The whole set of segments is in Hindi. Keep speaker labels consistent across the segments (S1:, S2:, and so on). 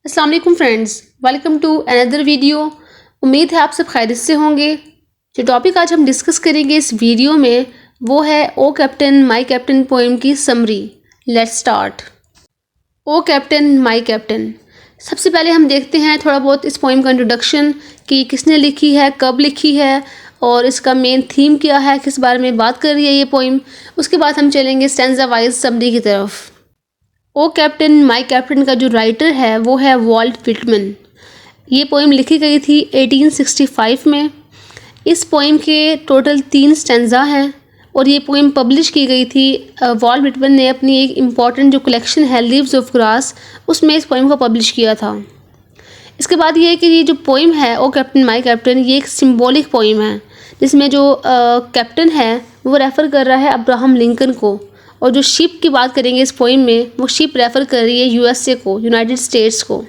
S1: अस्सलाम वालेकुम friends, welcome to another video. उम्मीद है आप सब खैरियत से होंगे। जो टॉपिक आज हम डिस्कस करेंगे इस वीडियो में वो है O captain my Captain poem की summary. Let's start. O captain my Captain. सबसे पहले हम देखते हैं थोड़ा बहुत इस पोएम का इंट्रोडक्शन कि किसने लिखी है, कब लिखी है और इसका मेन थीम क्या है, किस बारे में बात कर रही है ये पोएम। उसके बाद हम चलेंगे स्टैंजा वाइज समरी की तरफ। ओ कैप्टन माई कैप्टन का जो राइटर है वो है वॉल्ट व्हिटमन। ये पोएम लिखी गई थी 1865 में। इस पोएम के टोटल 3 स्टैंजा हैं और ये पोएम पब्लिश की गई थी। वॉल्ट व्हिटमन ने अपनी एक इम्पॉर्टेंट जो कलेक्शन है लीव्स ऑफ ग्रास, उसमें इस पोएम को पब्लिश किया था। इसके बाद ये है कि ये जो पोएम है ओ कैप्टन माई कैप्टन, ये एक सिम्बॉलिक पोएम है जिसमें जो कैप्टन है वो रेफ़र कर रहा है अब्राहम लिंकन को, और जो शिप की बात करेंगे इस पोएम में वो शिप रेफ़र कर रही है यूएसए को, यूनाइटेड स्टेट्स को।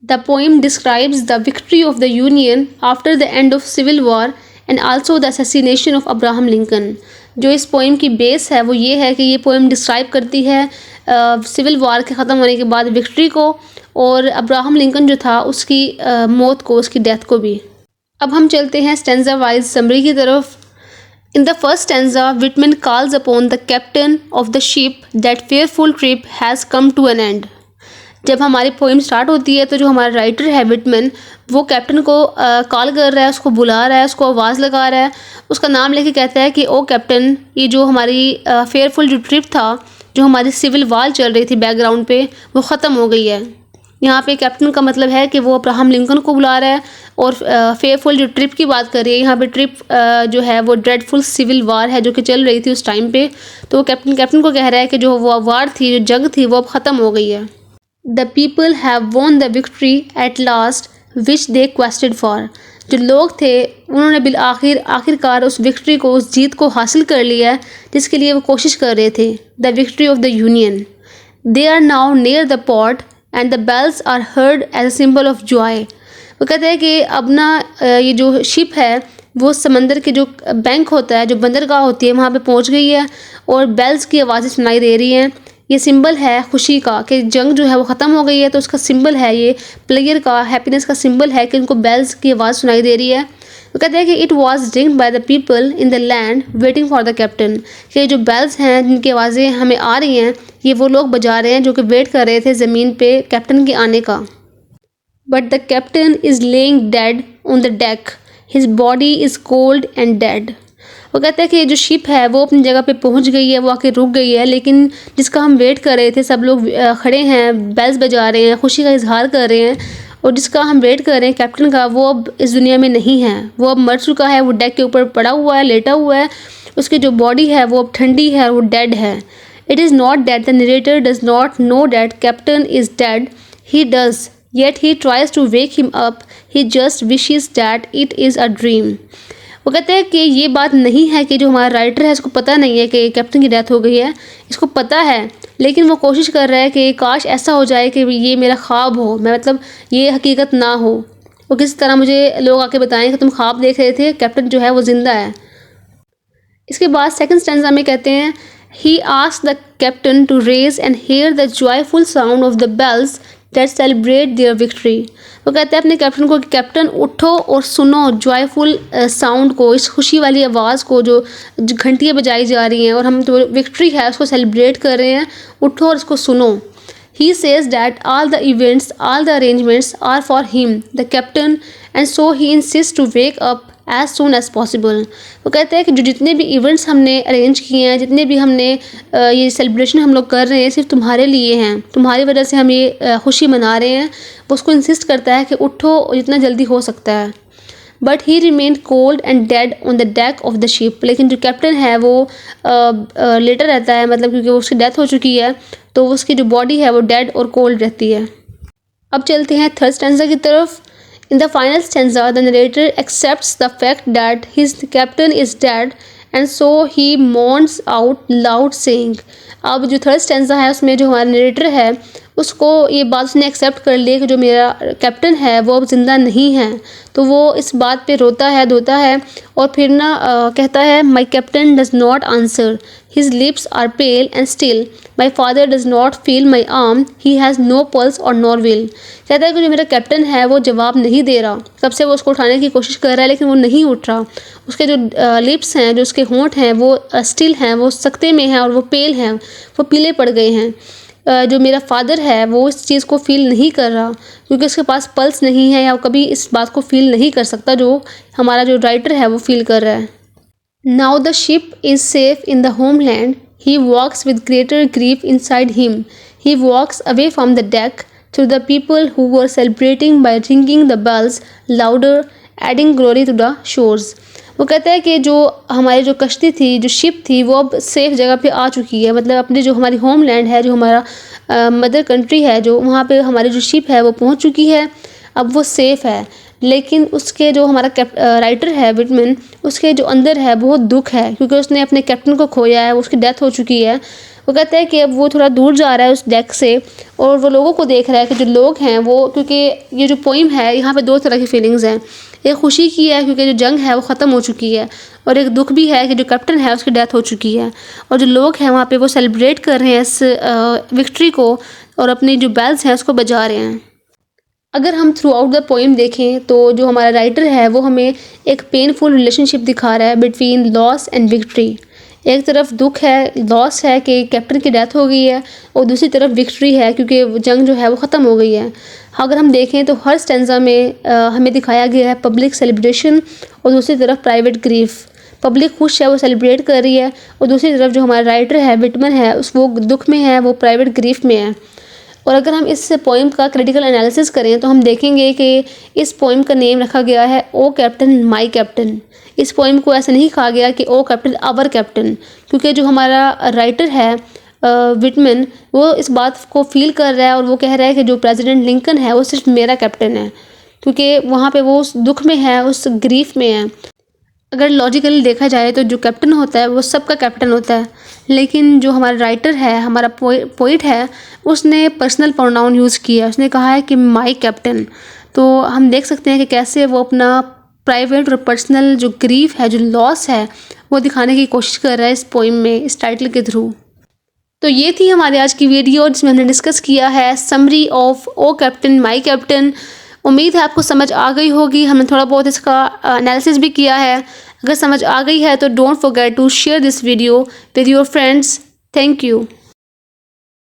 S1: The poem describes the victory of the Union after the end of Civil War and also the assassination of Abraham Lincoln. जो इस पोएम की बेस है वो ये है कि ये पोएम डिस्क्राइब करती है सिविल वॉर के ख़त्म होने के बाद विक्ट्री को और अब्राहम लिंकन जो था उसकी मौत को, उसकी डेथ को भी। अब हम चलते हैं स्टैंजा वाइज समरी की तरफ। In the first stanza, Whitman calls upon the captain of the ship that fearful trip has come to an end. जब हमारी पोइम स्टार्ट होती है तो जो हमारा राइटर है विटमैन वो कैप्टन को कॉल कर रहा है, उसको बुला रहा है, उसको आवाज़ लगा रहा है, उसका नाम लेके कहता है कि ओ कैप्टन, ये जो हमारी फेयरफुल जो ट्रिप था, जो हमारी सिविल वॉर चल रही थी बैकग्राउंड पे, वो ख़त्म हो गई है। यहाँ पे कैप्टन का मतलब है कि वो अब्राहम लिंकन को बुला रहा है और फेयरफुल जो ट्रिप की बात कर रही है, यहाँ पे ट्रिप जो है वो ड्रेडफुल सिविल वार है जो कि चल रही थी उस टाइम पे। तो कैप्टन को कह रहा है कि जो वो वार थी, जो जंग थी, वो अब ख़त्म हो गई है। The people have won the victory at last which they quested for. जो लोग थे उन्होंने आखिरकार उस विक्ट्री को, उस जीत को हासिल कर लिया है जिसके लिए वो कोशिश कर रहे थे। The victory of the Union. They are now near the port and the bells are heard as a symbol of joy. वो कहते हैं कि अब ना ये जो शिप है वो समंदर के जो बैंक होता है, जो बंदरगाह होती है, वहाँ पे पहुँच गई है और बेल्स की आवाज़ें सुनाई दे रही हैं। ये सिंबल है खुशी का कि जंग जो है वो ख़त्म हो गई है, तो उसका सिंबल है, ये प्लेयर का हैप्पीनेस का सिंबल है कि उनको बेल्स की आवाज़ सुनाई दे रही है। वो कहते हैं कि it was ringed by the people in the land waiting for the captain. कि जो बेल्स हैं जिनकी आवाज़ें हमें आ रही हैं, ये वो लोग बजा रहे हैं जो कि वेट कर रहे थे ज़मीन पे कैप्टन के आने का। But the captain is laying dead on the deck, his body is cold and dead. वो कहते हैं कि जो शिप है वो अपनी जगह पे पहुंच गई है, वो आके रुक गई है, लेकिन जिसका हम वेट कर रहे थे, सब लोग खड़े हैं, बेल्स बजा रहे हैं, खुशी का इजहार कर रहे हैं, और जिसका हम वेट कर रहे हैं कैप्टन का, वो अब इस दुनिया में नहीं है, वो अब मर चुका है, वो डेक के ऊपर पड़ा हुआ है, लेटा हुआ है, उसकी जो बॉडी है वो अब ठंडी है, वो डेड है। It is not that the narrator does not know that captain is dead, he does, yet he tries to wake him up, he just wishes that it is a dream। वो कहते हैं कि ये बात नहीं है कि जो हमारा राइटर है इसको पता नहीं है कि कैप्टन की डेथ हो गई है, इसको पता है, लेकिन वो कोशिश कर रहा है कि काश ऐसा हो जाए कि ये मेरा ख्वाब हो, मैं मतलब ये हकीकत ना हो। वो किस तरह मुझे लोग आके बताएं कि तुम ख्वाब देख रहे थे, कैप्टन जो है वो ज़िंदा है। इसके बाद सेकंड स्टैंजा में कहते हैं he asked the captain to raise and hear the joyful sound of the bells that celebrate their victory। वो कहते हैं अपने कैप्टन को कि कैप्टन उठो और सुनो जॉयफुल साउंड को, इस खुशी वाली आवाज़ को जो घंटियाँ बजाई जा रही हैं और हम जो विक्ट्री है उसको सेलिब्रेट कर रहे हैं, उठो और इसको सुनो। He says that all the events, all the arrangements are for him, the captain, and so he insists to wake up as soon as possible। वो कहते हैं कि जो जितने भी इवेंट्स हमने अरेंज किए हैं, जितने भी हमने ये सेलिब्रेशन हम लोग कर रहे हैं, सिर्फ तुम्हारे लिए हैं, तुम्हारी वजह से हम ये खुशी मना रहे हैं। वो उसको इंसिस्ट करता है कि उठो जितना जल्दी हो सकता है। But he remain cold and dead on the deck of the ship. लेकिन जो कैप्टन है वो लेटर रहता है, मतलब क्योंकि उसकी डेथ हो चुकी है तो उसकी जो बॉडी है वो डेड और कोल्ड रहती है। अब चलते हैं थर्ड स्टैंजा की तरफ। In the final stanza, the narrator accepts the fact that his captain is dead and so he mourns out loud saying। अब जो थर्ड स्टैंजा है उसमें जो हमारा नरेटर है उसको ये बात उसने एक्सेप्ट कर ली कि जो मेरा कैप्टन है वो अब ज़िंदा नहीं है। तो वो इस बात पे रोता है धोता है और फिर ना कहता है my captain does not answer, his lips are pale and still, my father does not feel my arm, he has no pulse और नॉर विल। कहता है कि जो मेरा कैप्टन है वो जवाब नहीं दे रहा, कब से वो उसको उठाने की कोशिश कर रहा है लेकिन वो नहीं उठ रहा। उसके जो लिप्स हैं, जो उसके होंठ हैं वो स्टिल हैं, वो सख्ते में हैं और वो पेल हैं, वो पीले पड़ गए हैं। जो मेरा फादर है वो इस चीज़ को फ़ील नहीं कर रहा क्योंकि उसके पास पल्स नहीं है या वो कभी इस बात को फ़ील नहीं कर सकता जो हमारा जो राइटर है वो फ़ील कर रहा है। Now the ship is safe in the homeland, he walks with greater grief inside him, he walks away from the deck to the people who were celebrating by ringing the bells louder, adding glory to the shores। वो कहता है कि जो हमारी जो कश्ती थी, जो शिप थी, वो अब सेफ़ जगह पे आ चुकी है। मतलब अपने जो हमारी होमलैंड है, जो हमारा मदर कंट्री है, जो वहाँ पे हमारी जो शिप है वो पहुँच चुकी है, अब वो सेफ़ है। लेकिन उसके जो हमारा राइटर है विटमैन, उसके जो अंदर है बहुत दुख है क्योंकि उसने अपने कैप्टन को खोया है, उसकी डेथ हो चुकी है। वो कहता है कि अब वो थोड़ा दूर जा रहा है उस डेक से और वो लोगों को देख रहा है कि जो लोग हैं वो, क्योंकि ये जो पोइम है यहाँ पे दो तरह की फीलिंग्स हैं। एक खुशी की है क्योंकि जो जंग है वो ख़त्म हो चुकी है, और एक दुख भी है कि जो कैप्टन है उसकी डेथ हो चुकी है। और जो लोग हैं वहाँ पे वो सेलिब्रेट कर रहे हैं इस विक्ट्री को और अपनी जो बेल्स हैं उसको बजा रहे हैं। अगर हम थ्रू आउट द पोइम देखें तो जो हमारा राइटर है वो हमें एक पेनफुल रिलेशनशिप दिखा रहा है बिटवीन लॉस एंड विक्ट्री। एक तरफ दुख है, लॉस है कि कैप्टन की डेथ हो गई है, और दूसरी तरफ विक्ट्री है क्योंकि जंग जो है वो ख़त्म हो गई है। अगर हम देखें तो हर स्टेंजा में हमें दिखाया गया है पब्लिक सेलिब्रेशन और दूसरी तरफ प्राइवेट ग्रीफ। पब्लिक खुश है, वो सेलिब्रेट कर रही है, और दूसरी तरफ जो हमारा राइटर है विटमैन है वो दुख में है, वो प्राइवेट ग्रीफ में है। और अगर हम इस पोइम का क्रिटिकल एनालिसिस करें तो हम देखेंगे कि इस पोइम का नेम रखा गया है ओ कैप्टन माई कैप्टन। इस पोइम को ऐसा नहीं कहा गया कि ओ कैप्टन आवर कैप्टन, क्योंकि जो हमारा राइटर है विटमैन वो इस बात को फील कर रहा है और वो कह रहा है कि जो प्रेसिडेंट लिंकन है वो सिर्फ मेरा कैप्टन है, क्योंकि वहाँ पे वो उस दुख में है, उस ग्रीफ में है। अगर लॉजिकली देखा जाए तो जो कैप्टन होता है वो सबका कैप्टन होता है, लेकिन जो हमारा राइटर है, हमारा पोइट है, उसने पर्सनल प्रोनाउन यूज़ किया। उसने कहा है कि माई कैप्टन। तो हम देख सकते हैं कि कैसे वो अपना प्राइवेट और पर्सनल जो ग्रीफ है, जो लॉस है, वो दिखाने की कोशिश कर रहा है इस पोइम में, इस टाइटल के थ्रू। तो ये थी हमारी आज की वीडियो जिसमें हमने डिस्कस किया है summary of O captain my captain. उम्मीद है आपको समझ आ गई होगी। हमने थोड़ा बहुत इसका एनालिसिस भी किया है। अगर समझ आ गई है तो don't forget to share this video with your friends. Thank you.